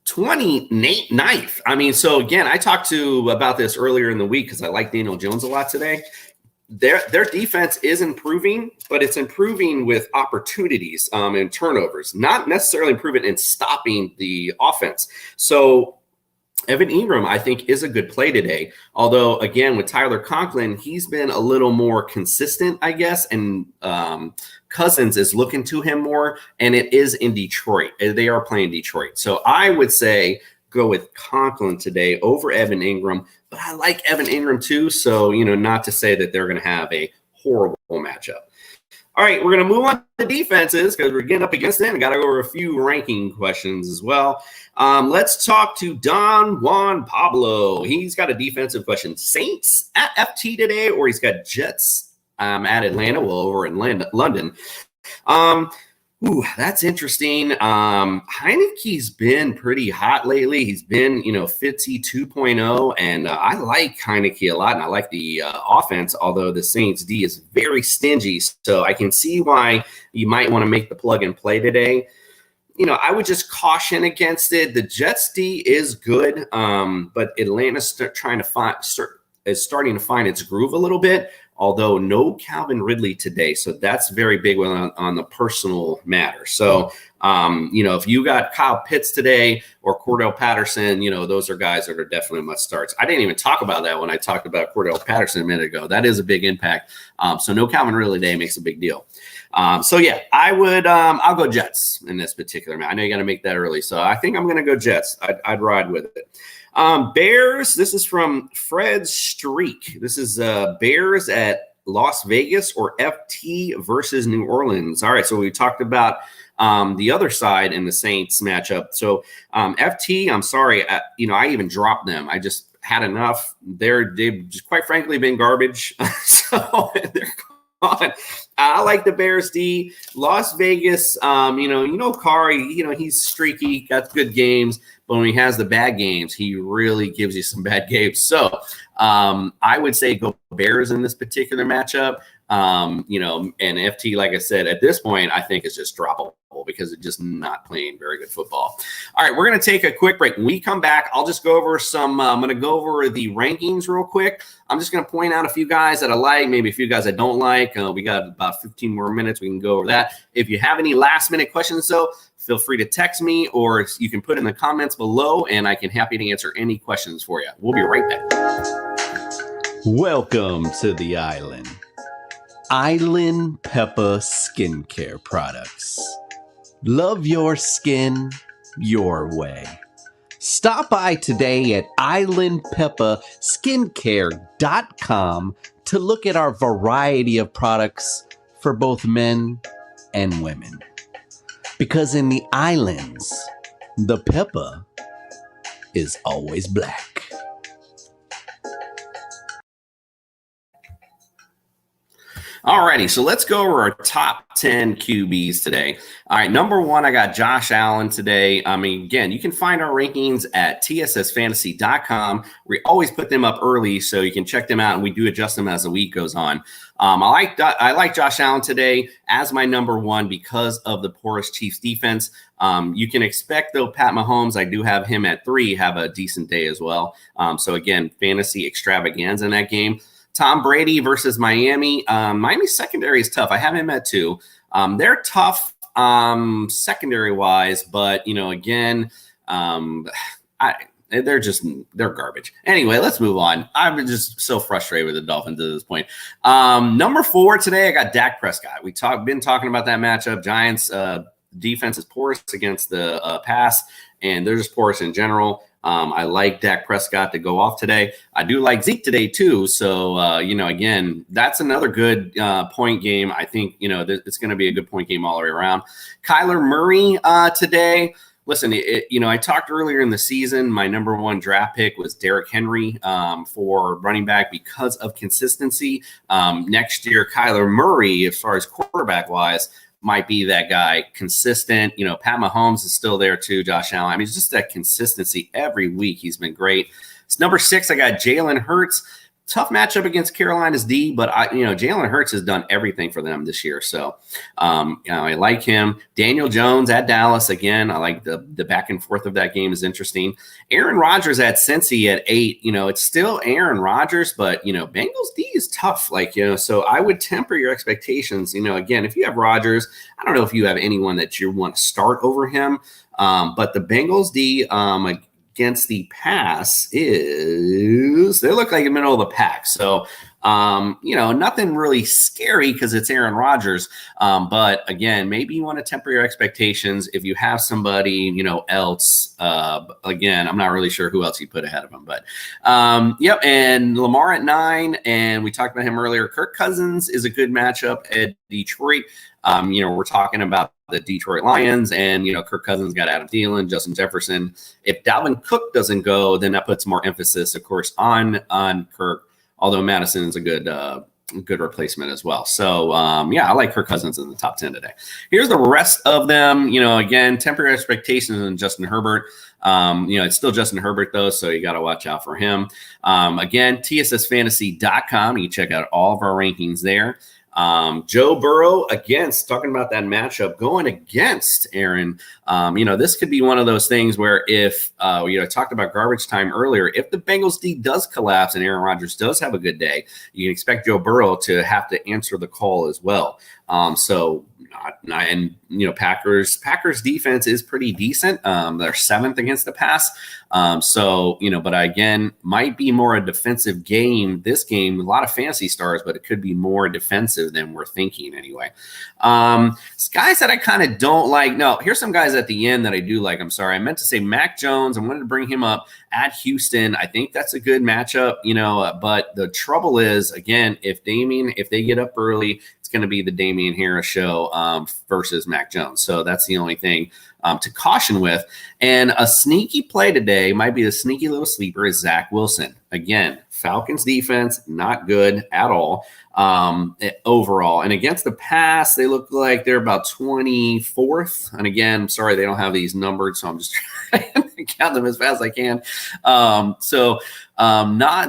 29th. I mean, so again, I talked about this earlier in the week because I like Daniel Jones a lot today. Their defense is improving, but it's improving with opportunities and turnovers, not necessarily improving in stopping the offense. So Evan Ingram, I think, is a good play today. Although, again, with Tyler Conklin, he's been a little more consistent, I guess, and Cousins is looking to him more, and it is in Detroit. They are playing Detroit. So I would say go with Conklin today over Evan Ingram, but I like Evan Ingram too, so, not to say that they're going to have a horrible matchup. All right, we're going to move on to defenses because we're getting up against it and got to go over a few ranking questions as well. Let's talk to Don Juan Pablo. He's got a defensive question. Saints at FT today, or he's got Jets at Atlanta, over in London. That's interesting. Heineke's been pretty hot lately. He's been, Fitzy 2.0, and I like Heineke a lot, and I like the offense, although the Saints D is very stingy, so I can see why you might want to make the plug and play today. I would just caution against it. The Jets D is good, but Atlanta's starting to find its groove a little bit, although no Calvin Ridley today. So that's very big on the personal matter. So, if you got Kyle Pitts today or Cordell Patterson, those are guys that are definitely must starts. I didn't even talk about that when I talked about Cordell Patterson a minute ago. That is a big impact. So no Calvin Ridley today makes a big deal. I would, I'll go Jets in this particular match. I know you got to make that early. So I think I'm going to go Jets. I'd ride with it. Bears, this is from Fred Streak. This is Bears at Las Vegas or FT versus New Orleans. All right, so we talked about the other side in the Saints matchup. So FT, I'm sorry, I even dropped them. I just had enough. They've just quite frankly been garbage. So they're gone. I like the Bears D. Las Vegas, Carr, he's streaky, got good games, but when he has the bad games, he really gives you some bad games. So I would say go Bears in this particular matchup. And FT, like I said, at this point, I think is just droppable because it's just not playing very good football. All right, we're going to take a quick break. When we come back, I'll just go over I'm going to go over the rankings real quick. I'm just going to point out a few guys that I like, maybe a few guys I don't like. We got about 15 more minutes. We can go over that. If you have any last minute questions, though, feel free to text me or you can put in the comments below and I can happy to answer any questions for you. We'll be right back. Welcome to the island. Island Peppa Skincare Products. Love your skin your way. Stop by today at islandpeppaskincare.com to look at our variety of products for both men and women. Because in the islands, the pepper is always black. Alrighty, so let's go over our top 10 QBs today. All right, number 1, I got Josh Allen today. I mean, again, you can find our rankings at tssfantasy.com. We always put them up early, so you can check them out, and we do adjust them as the week goes on. I like Josh Allen today as my number 1 because of the porous Chiefs defense. You can expect, though, Pat Mahomes, I do have him at 3, have a decent day as well. So, again, fantasy extravaganza in that game. Tom Brady versus Miami. Miami's secondary is tough. I have him at 2. They're tough secondary-wise, but, again, they're garbage. Anyway, let's move on. I'm just so frustrated with the Dolphins at this point. Number 4 today, I got Dak Prescott. Been talking about that matchup. Giants defense is porous against the pass, and they're just porous in general. I like Dak Prescott to go off today. I do like Zeke today too. So, again, that's another good point game. I think, it's going to be a good point game all the way around. Kyler Murray today. Listen, I talked earlier in the season, my number 1 draft pick was Derrick Henry for running back because of consistency. Next year, Kyler Murray, as far as quarterback-wise, might be that guy, consistent. Pat Mahomes is still there too, Josh Allen. I mean, it's just that consistency every week. He's been great. It's number 6. I got Jalen Hurts. Tough matchup against Carolina's D, but Jalen Hurts has done everything for them this year. So, I like him. Daniel Jones at Dallas again. I like the back and forth of that game is interesting. Aaron Rodgers at Cincy at 8. It's still Aaron Rodgers, but Bengals D is tough. So I would temper your expectations. Again, if you have Rodgers, I don't know if you have anyone that you want to start over him. But the Bengals D, against the pass they look like the middle of the pack. So, nothing really scary because it's Aaron Rodgers. But again, maybe you want to temper your expectations if you have somebody, else. Again, I'm not really sure who else you put ahead of him, but yep. And Lamar at 9, and we talked about him earlier. Kirk Cousins is a good matchup at Detroit. We're talking about the Detroit Lions, and Kirk Cousins got Adam Thielen, Justin Jefferson. If Dalvin Cook doesn't go, then that puts more emphasis, of course, on Kirk. Although Madison is a good replacement as well. So I like Kirk Cousins in the top 10 today. Here's the rest of them. Again, temporary expectations on Justin Herbert. It's still Justin Herbert though, so you got to watch out for him. Again, tssfantasy.com. You can check out all of our rankings there. Joe Burrow talking about that matchup going against Aaron. This could be one of those things where if I talked about garbage time earlier, if the Bengals D does collapse and Aaron Rodgers does have a good day, you can expect Joe Burrow to have to answer the call as well. Packers defense is pretty decent. They're 7th against the pass. But again, might be more a defensive game. This game, a lot of fantasy stars, but it could be more defensive than we're thinking anyway. Guys that I kind of don't like. No, here's some guys at the end that I do like. I'm sorry. I meant to say Mac Jones. I wanted to bring him up at Houston. I think that's a good matchup, but the trouble is, again, if they get up early, it's going to be the Damian Harris show versus Mac Jones. So that's the only thing to caution with. And a sneaky play today might be the sneaky little sleeper is Zach Wilson. Again, Falcons defense, not good at all overall. And against the pass, they look like they're about 24th. And again, I'm sorry, they don't have these numbered, so I'm just trying to count them as fast as I can. Not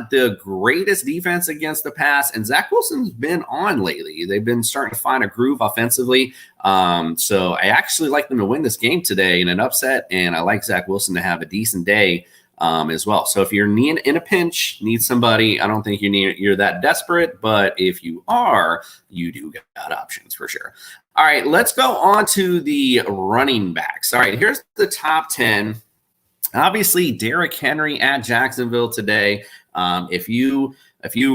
the greatest defense against the pass. And Zach Wilson's been on lately. They've been starting to find a groove offensively. So I actually like them to win this game today in an upset. And I like Zach Wilson to have a decent day as well. So if you're in a pinch, need somebody, I don't think you're that desperate, but if you are, you do got options for sure. All right, let's go on to the running backs. All right, here's the top 10. Obviously, Derrick Henry at Jacksonville today. If you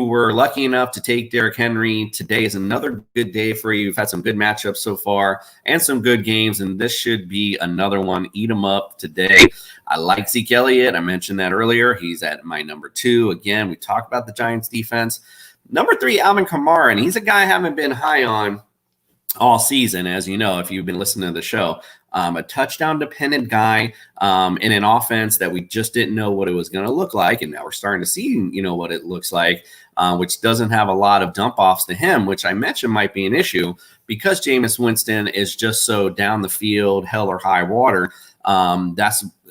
were lucky enough to take Derrick Henry, today is another good day for you. You've had some good matchups so far and some good games, and this should be another one. Eat them up today. I like Zeke Elliott. I mentioned that earlier. He's at my number 2. Again, we talked about the Giants defense. Number 3, Alvin Kamara, and he's a guy I haven't been high on. all season, as you know, if you've been listening to the show. A touchdown-dependent guy in an offense that we just didn't know what it was going to look like, and now we're starting to see, what it looks like, which doesn't have a lot of dump-offs to him, which I mentioned might be an issue because Jameis Winston is just so down the field, hell or high water.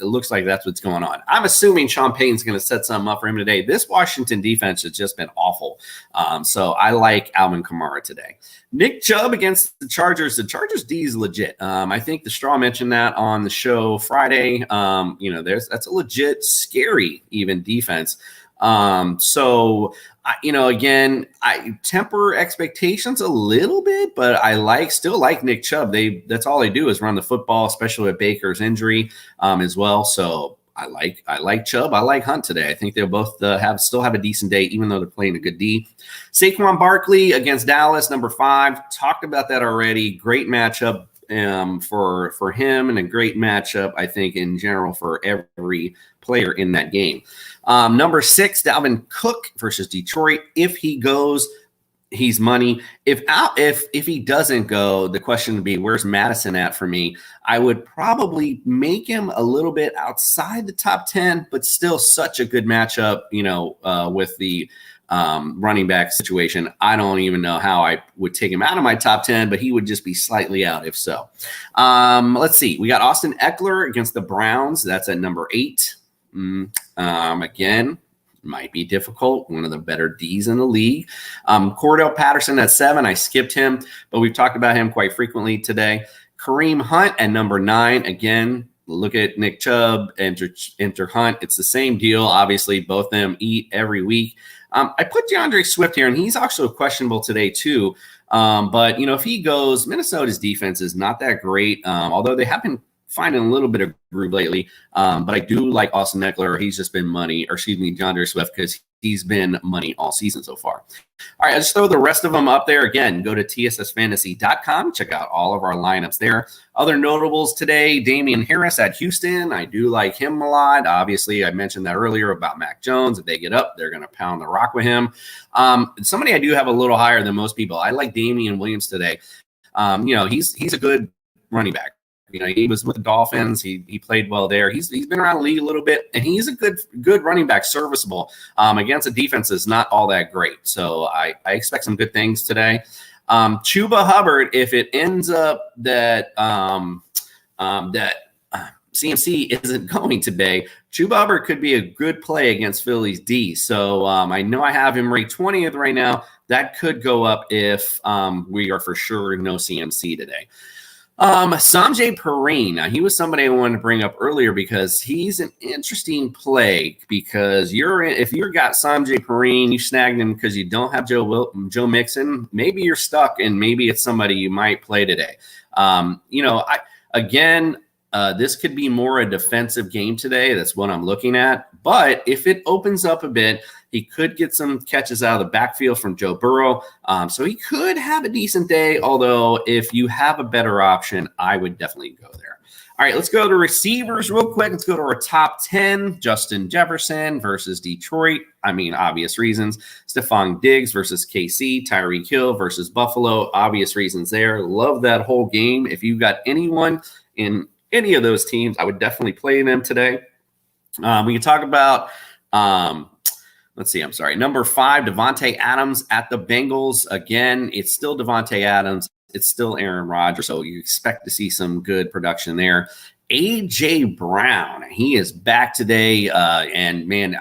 It looks like that's what's going on. I'm assuming Sean Payton's going to set something up for him today. This Washington defense has just been awful. So I like Alvin Kamara today. Nick Chubb against the Chargers. The Chargers D is legit. I think the Straw mentioned that on the show Friday. That's a legit, scary even defense. Again, I temper expectations a little bit, but I still like Nick Chubb. That's all they do is run the football, especially with Baker's injury as well. So I like Chubb. I like Hunt today. I think they'll both still have a decent day, even though they're playing a good D. Saquon Barkley against Dallas, number 5. Talked about that already. Great matchup for him, and a great matchup, I think, in general for every player in that game. Number 6, Dalvin Cook versus Detroit. If he goes, he's money. If he doesn't go, the question would be, where's Madison at for me? I would probably make him a little bit outside the top 10, but still such a good matchup, with the running back situation. I don't even know how I would take him out of my top 10, but he would just be slightly out if so. Let's see. We got Austin Eckler against the Browns. That's at number 8. Again, might be difficult. One of the better Ds in the league. Cordell Patterson at 7. I skipped him, but we've talked about him quite frequently today. Kareem Hunt at number 9. Again, look at Nick Chubb, enter Hunt. It's the same deal. Obviously, both of them eat every week. I put DeAndre Swift here, and he's also questionable today too. But if he goes, Minnesota's defense is not that great, although they have been finding a little bit of groove lately. But I do like Austin Eckler. He's just been money, or excuse me, DeAndre Swift, because he's been money all season so far. All right, I'll just throw the rest of them up there. Again, go to tssfantasy.com. Check out all of our lineups there. Other notables today, Damian Harris at Houston. I do like him a lot. Obviously, I mentioned that earlier about Mac Jones. If they get up, they're going to pound the rock with him. Somebody I do have a little higher than most people. I like Damian Williams today. He's a good running back. He was with the Dolphins. He played well there. He's been around the league a little bit, and he's a good running back, serviceable against a defense that's not all that great. So I expect some good things today. Chuba Hubbard, if it ends up that CMC isn't going today, Chuba Hubbard could be a good play against Philly's D. So I know I have him ranked 20th right now. That could go up if we are for sure no CMC today. Sanjay Perine. Now, he was somebody I wanted to bring up earlier because he's an interesting play. Because if you've got Sanjay Perine, you snagged him because you don't have Joe Mixon. Maybe you're stuck, and maybe it's somebody you might play today. This could be more a defensive game today. That's what I'm looking at. But if it opens up a bit, he could get some catches out of the backfield from Joe Burrow. So he could have a decent day. Although if you have a better option, I would definitely go there. All right, let's go to receivers real quick. Let's go to our top 10. Justin Jefferson versus Detroit. Obvious reasons. Stephon Diggs versus KC. Tyreek Hill versus Buffalo. Obvious reasons there. Love that whole game. If you've got anyone in any of those teams, I would definitely play them today. We can talk about, number 5, Devontae Adams at the Bengals. Again, it's still Devontae Adams. It's still Aaron Rodgers, so you expect to see some good production there. A.J. Brown, he is back today, and man,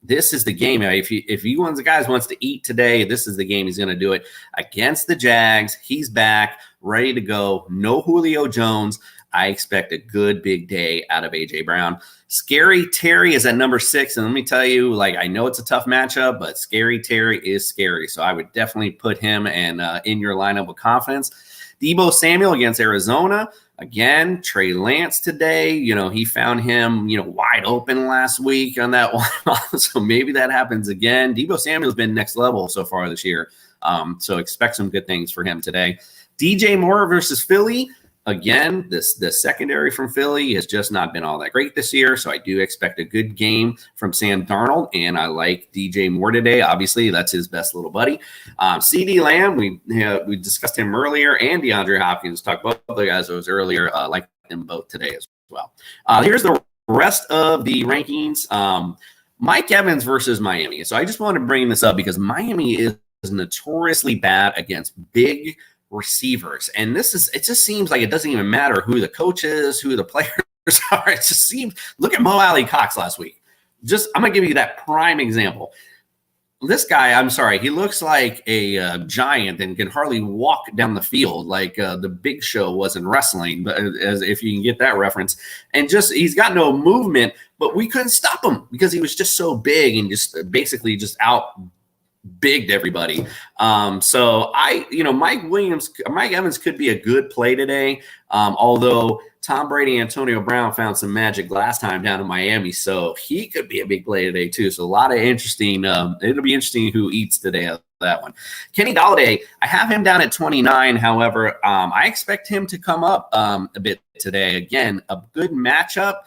this is the game. If you one of the guys wants to eat today, this is the game he's going to do it against the Jags. He's back, ready to go. No Julio Jones. I expect a good big day out of A.J. Brown. Scary Terry is at number 6. And let me tell you, I know it's a tough matchup, but Scary Terry is scary. So I would definitely put him in your lineup with confidence. Deebo Samuel against Arizona. Again, Trey Lance today. He found him, wide open last week on that one. So maybe that happens again. Deebo Samuel's been next level so far this year. So expect some good things for him today. DJ Moore versus Philly. Again, the secondary from Philly has just not been all that great this year, so I do expect a good game from Sam Darnold, and I like DJ Moore today. Obviously, that's his best little buddy. CD Lamb, we discussed him earlier, and DeAndre Hopkins, talked about both the guys those earlier. Like them both today as well. Here's the rest of the rankings. Mike Evans versus Miami. So I just wanted to bring this up because Miami is notoriously bad against big receivers. And it just seems like it doesn't even matter who the coach is, who the players are. It just seems, look at Mo Alley Cox last week. I'm going to give you that prime example. This guy, I'm sorry, he looks like a giant and can hardly walk down the field like the Big Show was in wrestling, but as if you can get that reference. And he's got no movement, but we couldn't stop him because he was just so big and just basically just out bigged everybody. So Mike Evans could be a good play today. Although Tom Brady and Antonio Brown found some magic last time down in Miami, so he could be a big play today too. So a lot of interesting. It'll be interesting who eats today of that one. Kenny Golladay, I have him down at 29. However, I expect him to come up a bit today. Again, a good matchup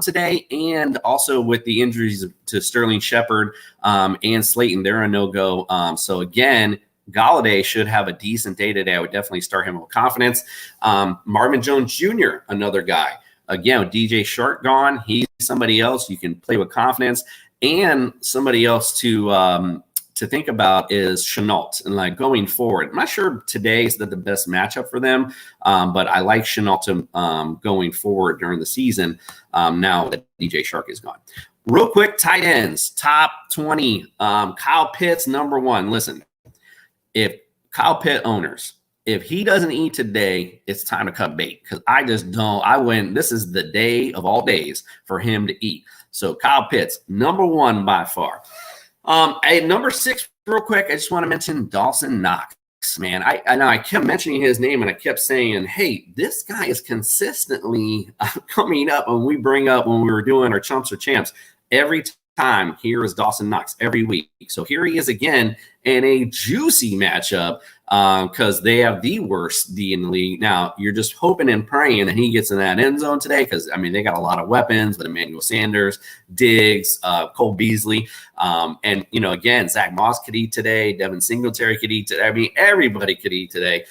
today, and also with the injuries to Sterling Shepard and Slayton, they're a no-go. So again, Golladay should have a decent day today. I would definitely start him with confidence. Marvin Jones Jr., another guy. Again, with DJ Shark gone, he's somebody else you can play with confidence. And somebody else to think about is Chenault. And like going forward, I'm not sure today is the best matchup for them, but I like Chenault going forward during the season now that DJ Shark is gone. Real quick, tight ends, top 20. Kyle Pitts, number 1. Listen, if Kyle Pitt owners, if he doesn't eat today, it's time to cut bait because I just don't. This is the day of all days for him to eat. So Kyle Pitts, number 1 by far. At number 6, real quick, I just want to mention Dawson Knox. Man, I know I kept mentioning his name and I kept saying, hey, this guy is consistently coming up when we were doing our Chumps or Champs every time. Here is Dawson Knox every week. So here he is again in a juicy matchup because they have the worst D in the league. Now, you're just hoping and praying that he gets in that end zone today because, they got a lot of weapons with Emmanuel Sanders, Diggs, Cole Beasley. And, again, Zach Moss could eat today. Devin Singletary could eat today. Everybody could eat today.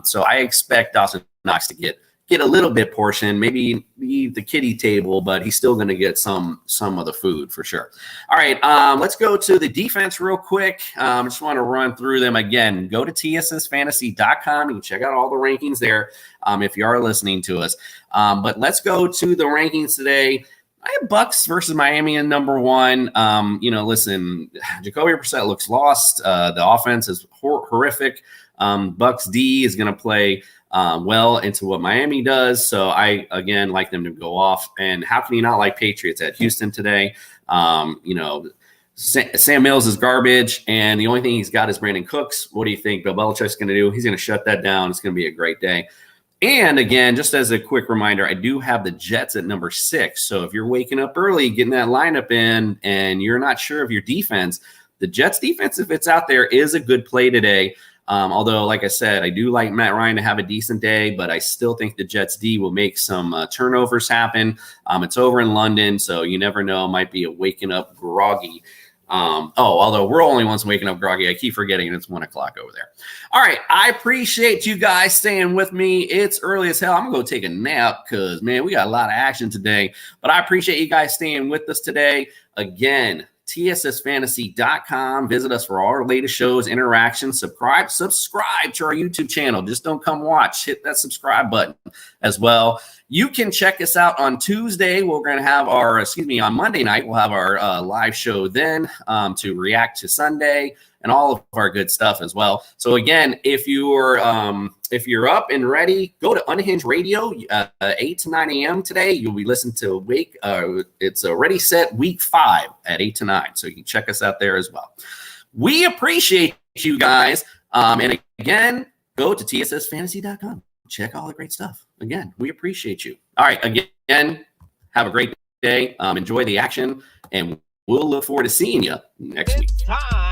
So I expect Dawson Knox to get a little bit portion, maybe the kiddie table, but he's still going to get some of the food for sure. All right, let's go to the defense real quick. I just want to run through them again. Go to tssfantasy.com. You can check out all the rankings there if you are listening to us. But let's go to the rankings today. I have Bucks versus Miami in number 1. Listen, Jacoby Brissett looks lost. The offense is horrific. Bucks D is going to play well into what Miami does. So I, again, like them to go off. And how can you not like Patriots at Houston today? Sam Mills is garbage, and the only thing he's got is Brandon Cooks. What do you think Bill Belichick's going to do? He's going to shut that down. It's going to be a great day. And again, just as a quick reminder, I do have the Jets at number 6. So if you're waking up early, getting that lineup in, and you're not sure of your defense, the Jets defense, if it's out there, is a good play today. Although, like I said, I do like Matt Ryan to have a decent day, but I still think the Jets D will make some turnovers happen. It's over in London, so you never know. It might be a waking up groggy. Although we're only ones waking up groggy. I keep forgetting it's 1 o'clock over there. All right. I appreciate you guys staying with me. It's early as hell. I'm going to go take a nap because, man, we got a lot of action today. But I appreciate you guys staying with us today. Again, tssfantasy.com. Visit us for all our latest shows, interactions. Subscribe to our YouTube channel. Just don't come watch. Hit that subscribe button as well. You can check us out on Tuesday. We're going to have on Monday night, we'll have our live show then to react to Sunday and all of our good stuff as well. So again, if you're up and ready, go to Unhinged Radio 8 to 9 a.m. today. You'll be listening to it's a Ready Set Week 5 at 8 to 9. So you can check us out there as well. We appreciate you guys. And again, go to tssfantasy.com. Check all the great stuff. Again, we appreciate you. All right. Again, have a great day. Enjoy the action, and we'll look forward to seeing you next week. Time.